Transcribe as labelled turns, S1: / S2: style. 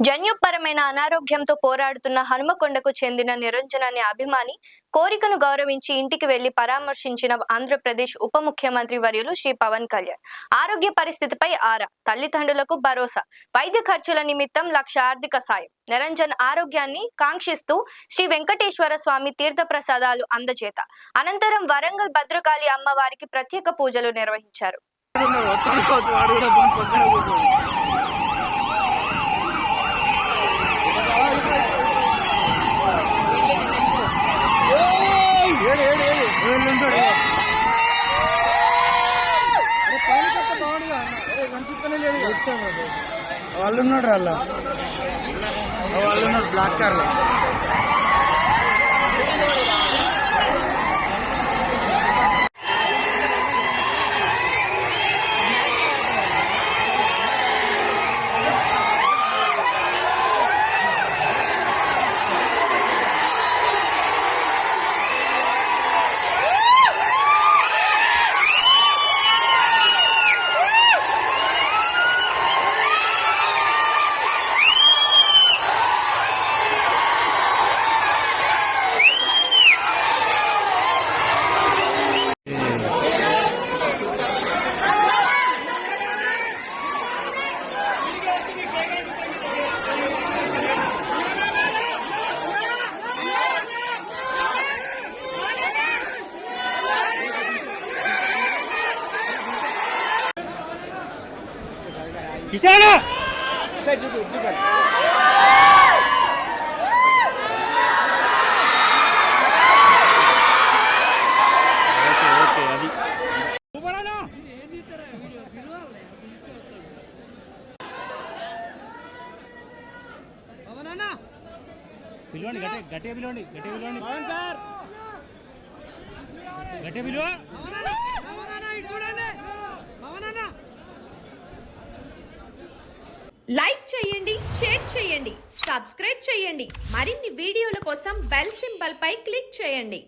S1: జన్యుపరమైన అనారోగ్యంతో పోరాడుతున్న హనుమకొండకు చెందిన నిరంజన్ అనే అభిమాని కోరికను గౌరవించి ఇంటికి వెళ్లి పరామర్శించిన ఆంధ్రప్రదేశ్ ఉప ముఖ్యమంత్రి వర్యులు శ్రీ పవన్ కళ్యాణ్ ఆరోగ్య పరిస్థితిపై ఆరా, తల్లిదండ్రులకు భరోసా, వైద్య ఖర్చుల నిమిత్తం 1,00,000 ఆర్థిక సాయం. నిరంజన్ ఆరోగ్యాన్ని కాంక్షిస్తూ శ్రీ వెంకటేశ్వర స్వామి తీర్థ ప్రసాదాలు అందజేత అనంతరం వరంగల్ భద్రకాళి అమ్మవారికి ప్రత్యేక పూజలు నిర్వహించారు.
S2: వాళ్ళు ఉన్నాడు బ్లాక్ కార్ లో.
S3: కిషానా పిలవండి, గట్టిగా పిలవండి, గట్టిగా పిలువ.
S4: లైక్ చేయండి, షేర్ చేయండి, సబ్స్క్రైబ్ చేయండి. మరిన్ని వీడియోల కోసం బెల్ సింబల్ పై క్లిక్ చేయండి.